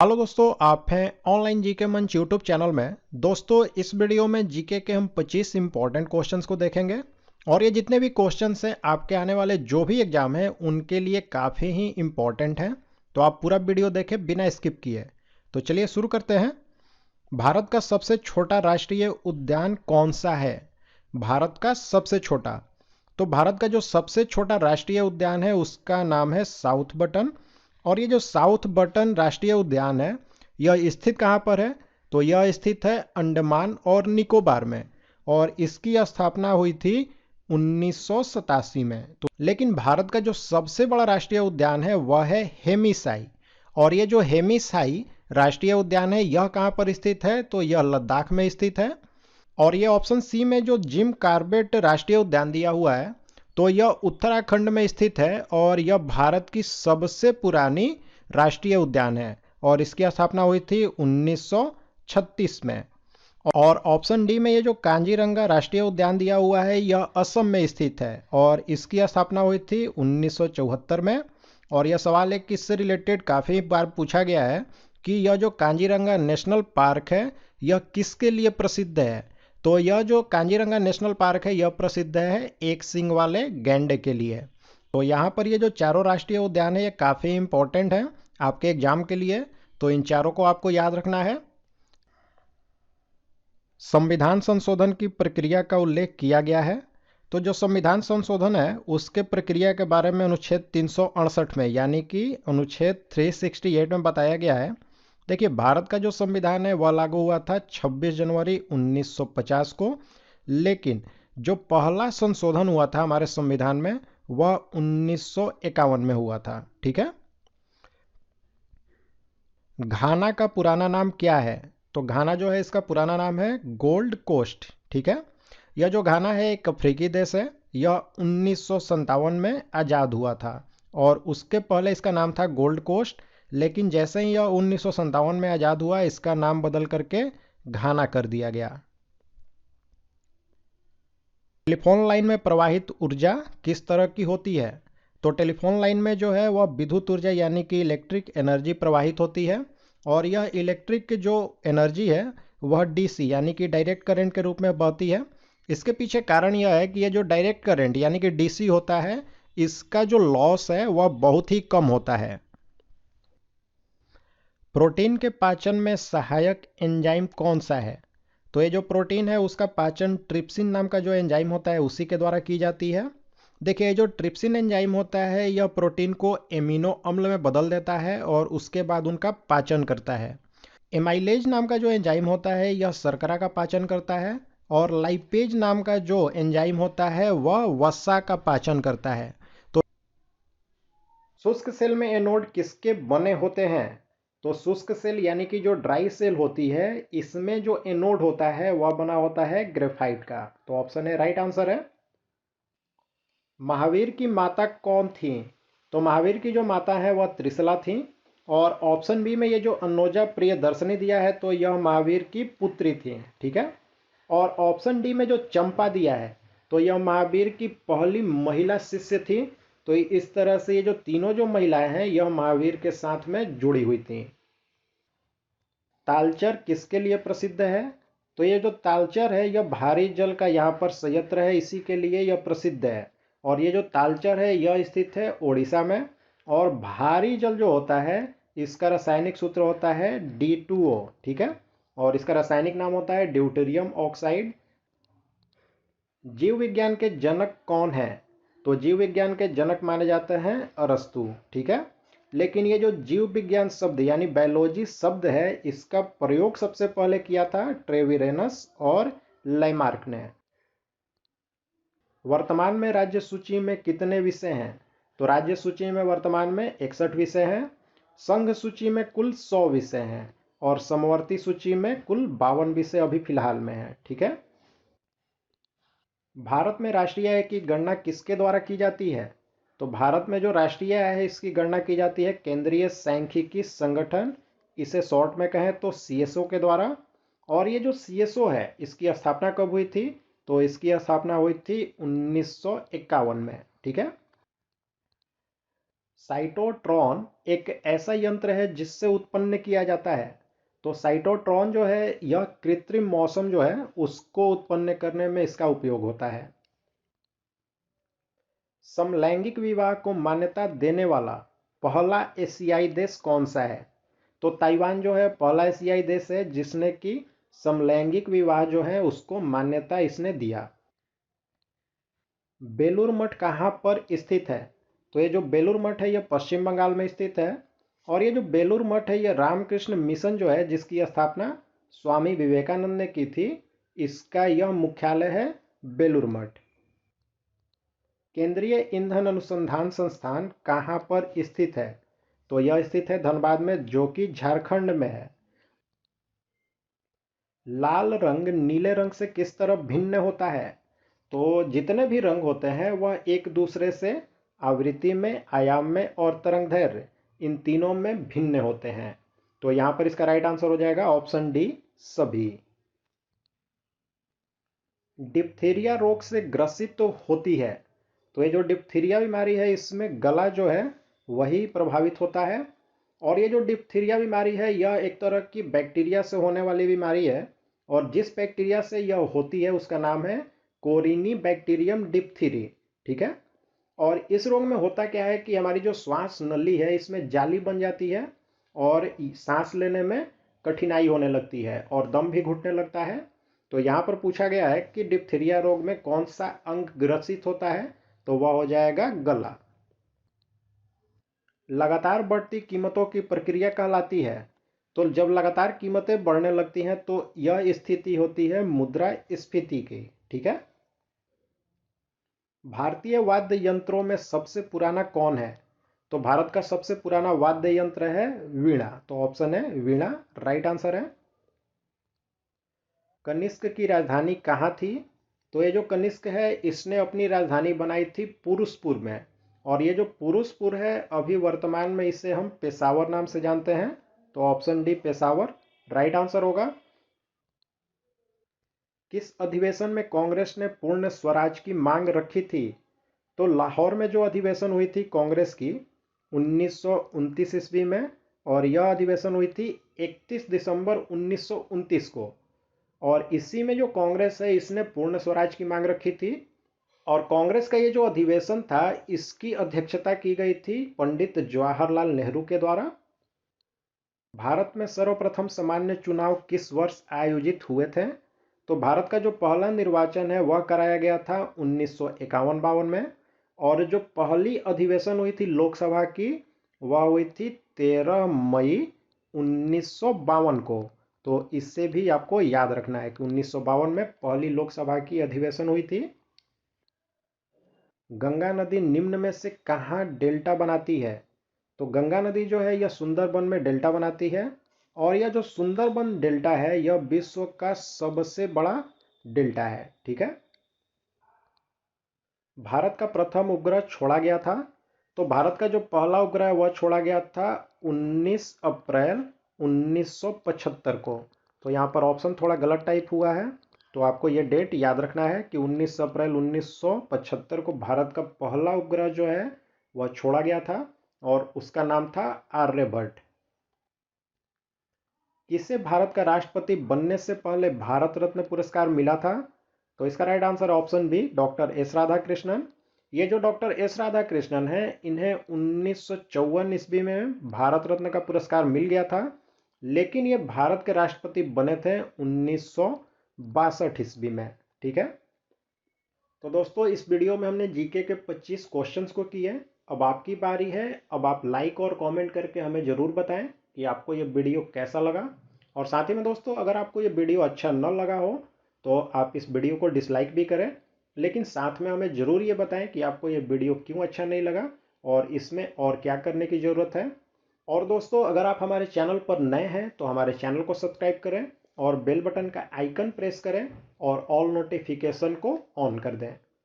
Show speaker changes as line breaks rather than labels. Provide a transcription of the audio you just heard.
Hello दोस्तों, आप हैं ऑनलाइन जीके मंच यूट्यूब चैनल में। दोस्तों, इस वीडियो में जीके के हम 25 इंपॉर्टेंट क्वेश्चंस को देखेंगे और ये जितने भी क्वेश्चंस हैं आपके आने वाले जो भी एग्जाम हैं उनके लिए काफ़ी ही इंपॉर्टेंट हैं। तो आप पूरा वीडियो देखें बिना स्किप किए। तो चलिए शुरू करते हैं। भारत का सबसे छोटा राष्ट्रीय उद्यान कौन सा है? भारत का सबसे छोटा, तो भारत का जो सबसे छोटा राष्ट्रीय उद्यान है उसका नाम है साउथ बटन। और ये जो साउथ बटन राष्ट्रीय उद्यान है यह स्थित कहाँ पर है? तो यह स्थित है अंडमान और निकोबार में और इसकी स्थापना हुई थी 1987 में। तो लेकिन भारत का जो सबसे बड़ा राष्ट्रीय उद्यान है वह है हेमिसाई। और ये जो हेमिसाई राष्ट्रीय उद्यान है यह कहाँ पर स्थित है? तो यह लद्दाख में स्थित है। और ये ऑप्शन सी में जो जिम कार्बेट राष्ट्रीय उद्यान दिया हुआ है तो यह उत्तराखंड में स्थित है और यह भारत की सबसे पुरानी राष्ट्रीय उद्यान है और इसकी स्थापना हुई थी 1936 में। और ऑप्शन डी में ये जो कांजीरंगा राष्ट्रीय उद्यान दिया हुआ है यह असम में स्थित है और इसकी स्थापना हुई थी 1974 में। और यह सवाल है कि इससे रिलेटेड काफ़ी बार पूछा गया है कि यह जो कांजीरंगा नेशनल पार्क है यह किसके लिए प्रसिद्ध है? तो यह जो कांजीरंगा नेशनल पार्क है यह प्रसिद्ध है एक सींग वाले गैंडे के लिए। तो यहाँ पर ये जो चारों राष्ट्रीय उद्यान है ये काफ़ी इंपॉर्टेंट है आपके एग्जाम के लिए। तो इन चारों को आपको याद रखना है। संविधान संशोधन की प्रक्रिया का उल्लेख किया गया है। तो जो संविधान संशोधन है उसके प्रक्रिया के बारे में अनुच्छेद 368 में यानी कि अनुच्छेद 368 में बताया गया है। देखिए, भारत का जो संविधान है वह लागू हुआ था 26 जनवरी 1950 को, लेकिन जो पहला संशोधन हुआ था हमारे संविधान में वह 1951 में हुआ था। ठीक है। घाना का पुराना नाम क्या है? तो घाना जो है इसका पुराना नाम है गोल्ड कोस्ट। ठीक है। यह जो घाना है एक अफ्रीकी देश है। यह 1957 में आज़ाद हुआ था और उसके पहले इसका नाम था गोल्ड कोस्ट, लेकिन जैसे ही यह 1957 में आज़ाद हुआ इसका नाम बदल करके घाना कर दिया गया। टेलीफोन लाइन में प्रवाहित ऊर्जा किस तरह की होती है? तो टेलीफोन लाइन में जो है वह विद्युत ऊर्जा यानी कि इलेक्ट्रिक एनर्जी प्रवाहित होती है और यह इलेक्ट्रिक जो एनर्जी है वह डीसी यानी कि डायरेक्ट करंट के रूप में बहती है। इसके पीछे कारण यह है कि यह जो डायरेक्ट करंट यानी कि डीसी होता है इसका जो लॉस है वह बहुत ही कम होता है। प्रोटीन के पाचन में सहायक एंजाइम कौन सा है? तो ये जो प्रोटीन है उसका पाचन ट्रिप्सिन नाम का जो एंजाइम होता है उसी के द्वारा की जाती है। देखिए, जो ट्रिप्सिन एंजाइम होता है यह प्रोटीन को एमिनो अम्ल में बदल देता है और उसके बाद उनका पाचन करता है। एमाइलेज नाम का जो एंजाइम होता है यह शर्करा का पाचन करता है और लाइपेज नाम का जो एंजाइम होता है वह वसा का पाचन करता है। तो शुष्क सेल में एनोड किसके बने होते हैं? तो शुष्क सेल यानी कि जो ड्राई सेल होती है इसमें जो एनोड होता है वह बना होता है ग्रेफाइट का। तो ऑप्शन है राइट आंसर है। महावीर की माता कौन थी? तो महावीर की जो माता है वह त्रिशला थी। और ऑप्शन बी में ये जो अन्नोजा प्रियदर्शनी दिया है तो यह महावीर की पुत्री थी। ठीक है। और ऑप्शन डी में जो चंपा दिया है तो यह महावीर की पहली महिला शिष्य थी। तो इस तरह से ये जो तीनों जो महिलाएं हैं यह महावीर के साथ में जुड़ी हुई थी। तालचर किसके लिए प्रसिद्ध है? तो ये जो तालचर है यह भारी जल का यहाँ पर संयंत्र है, इसी के लिए यह प्रसिद्ध है। और ये जो तालचर है यह स्थित है उड़ीसा में। और भारी जल जो होता है इसका रासायनिक सूत्र होता है D2O। ठीक है। और इसका रासायनिक नाम होता है ड्यूटेरियम ऑक्साइड। जीव विज्ञान के जनक कौन है? तो जीव विज्ञान के जनक माने जाते हैं अरस्तु। ठीक है। लेकिन ये जो जीव विज्ञान शब्द यानी बायोलॉजी शब्द है इसका प्रयोग सबसे पहले किया था ट्रेविरेनस और लैमार्क ने। वर्तमान में राज्य सूची में कितने विषय हैं? तो राज्य सूची में वर्तमान में 61 विषय हैं। संघ सूची में कुल 100 विषय हैं और समवर्ती सूची में कुल 52 विषय अभी फिलहाल में है। ठीक है। भारत में राष्ट्रीय आय की गणना किसके द्वारा की जाती है? तो भारत में जो राष्ट्रीय आय है इसकी गणना की जाती है केंद्रीय सांख्यिकी संगठन, इसे शॉर्ट में कहें तो सीएसओ के द्वारा। और ये जो सीएसओ है इसकी स्थापना कब हुई थी? तो इसकी स्थापना हुई थी 1951 में। ठीक है। साइटोट्रॉन एक ऐसा यंत्र है जिससे उत्पन्न किया जाता है। तो साइटोट्रॉन जो है यह कृत्रिम मौसम जो है उसको उत्पन्न करने में इसका उपयोग होता है। समलैंगिक विवाह को मान्यता देने वाला पहला एशियाई देश कौन सा है? तो ताइवान जो है पहला एशियाई देश है जिसने कि समलैंगिक विवाह जो है उसको मान्यता इसने दिया। बेलूर मठ कहाँ पर स्थित है? तो ये जो बेलूर मठ है यह पश्चिम बंगाल में स्थित है। और ये जो बेलूर मठ है यह रामकृष्ण मिशन जो है जिसकी स्थापना स्वामी विवेकानंद ने की थी, इसका यह मुख्यालय है बेलूर मठ। केंद्रीय ईंधन अनुसंधान संस्थान कहाँ पर स्थित है? तो यह स्थित है धनबाद में, जो कि झारखंड में है। लाल रंग नीले रंग से किस तरह भिन्न होता है? तो जितने भी रंग होते हैं वह एक दूसरे से आवृत्ति में, आयाम में और तरंगदैर्घ्य इन तीनों में भिन्न होते हैं। तो यहां पर इसका राइट आंसर हो जाएगा ऑप्शन डी, सभी। डिप्थीरिया रोग से ग्रसित तो होती है। तो ये जो डिप्थीरिया बीमारी है इसमें गला जो है वही प्रभावित होता है। और ये जो डिप्थीरिया बीमारी है यह एक तरह की बैक्टीरिया से होने वाली बीमारी है। और जिस बैक्टीरिया से यह होती है उसका नाम है कोरिनी बैक्टीरियम डिप्थीरी। ठीक है। और इस रोग में होता क्या है कि हमारी जो श्वास नली है इसमें जाली बन जाती है और सांस लेने में कठिनाई होने लगती है और दम भी घुटने लगता है। तो यहाँ पर पूछा गया है कि डिप्थीरिया रोग में कौन सा अंग ग्रसित होता है? तो वह हो जाएगा गला। लगातार बढ़ती कीमतों की प्रक्रिया कहलाती है। तो जब लगातार कीमतें बढ़ने लगती हैं तो यह स्थिति होती है मुद्रास्फीति की। ठीक है। भारतीय वाद्य यंत्रों में सबसे पुराना कौन है? तो भारत का सबसे पुराना वाद्य यंत्र है वीणा। तो ऑप्शन है वीणा, राइट आंसर है। कनिष्क की राजधानी कहाँ थी? तो ये जो कनिष्क है इसने अपनी राजधानी बनाई थी पुरुषपुर में। और ये जो पुरुषपुर है अभी वर्तमान में इसे हम पेशावर नाम से जानते हैं। तो option D Peshawar right answer होगा। किस अधिवेशन में कांग्रेस ने पूर्ण स्वराज की मांग रखी थी? तो लाहौर में जो अधिवेशन हुई थी कांग्रेस की 1929 ईस्वी में, और यह अधिवेशन हुई थी 31 दिसंबर 1929 को। और इसी में जो कांग्रेस है इसने पूर्ण स्वराज की मांग रखी थी। और कांग्रेस का ये जो अधिवेशन था इसकी अध्यक्षता की गई थी पंडित जवाहरलाल नेहरू के द्वारा। भारत में सर्वप्रथम सामान्य चुनाव किस वर्ष आयोजित हुए थे? तो भारत का जो पहला निर्वाचन है वह कराया गया था 1951-52 में। और जो पहली अधिवेशन हुई थी लोकसभा की वह हुई थी 13 मई 1952 को। तो इससे भी आपको याद रखना है कि 1952 में पहली लोकसभा की अधिवेशन हुई थी। गंगा नदी निम्न में से कहाँ डेल्टा बनाती है? तो गंगा नदी जो है यह सुंदरबन में डेल्टा बनाती है। और यह जो सुंदरबन डेल्टा है यह विश्व का सबसे बड़ा डेल्टा है। ठीक है। भारत का प्रथम उपग्रह छोड़ा गया था। तो भारत का जो पहला उपग्रह वह छोड़ा गया था 19 अप्रैल 1975 को। तो यहाँ पर ऑप्शन थोड़ा गलत टाइप हुआ है। तो आपको ये डेट याद रखना है कि 19 अप्रैल 1975 को भारत का पहला उपग्रह जो है वह छोड़ा गया था और उसका नाम था आर्यभट्ट। किसे भारत का राष्ट्रपति बनने से पहले भारत रत्न पुरस्कार मिला था? तो इसका right answer option B, doctor S Radhakrishnan. ये जो डॉक्टर एस राधाकृष्णन है इन्हें 1954 ईस्वी में भारत रत्न का पुरस्कार मिल गया था। लेकिन ये भारत के राष्ट्रपति बने थे 1962 ईस्वी में। ठीक है। तो दोस्तों इस वीडियो में हमने जीके के 25 क्वेश्चंस को किए। अब आपकी बारी है। अब आप लाइक और कमेंट करके हमें ज़रूर बताएं कि आपको ये वीडियो कैसा लगा। और साथ ही में दोस्तों अगर आपको ये वीडियो अच्छा न लगा हो तो आप इस वीडियो को डिसलाइक भी करें, लेकिन साथ में हमें ज़रूर ये बताएं कि आपको ये वीडियो क्यों अच्छा नहीं लगा और इसमें और क्या करने की ज़रूरत है। और दोस्तों अगर आप हमारे चैनल पर नए हैं तो हमारे चैनल को सब्सक्राइब करें और बेल बटन का आइकन प्रेस करें और ऑल नोटिफिकेशन को ऑन कर दें।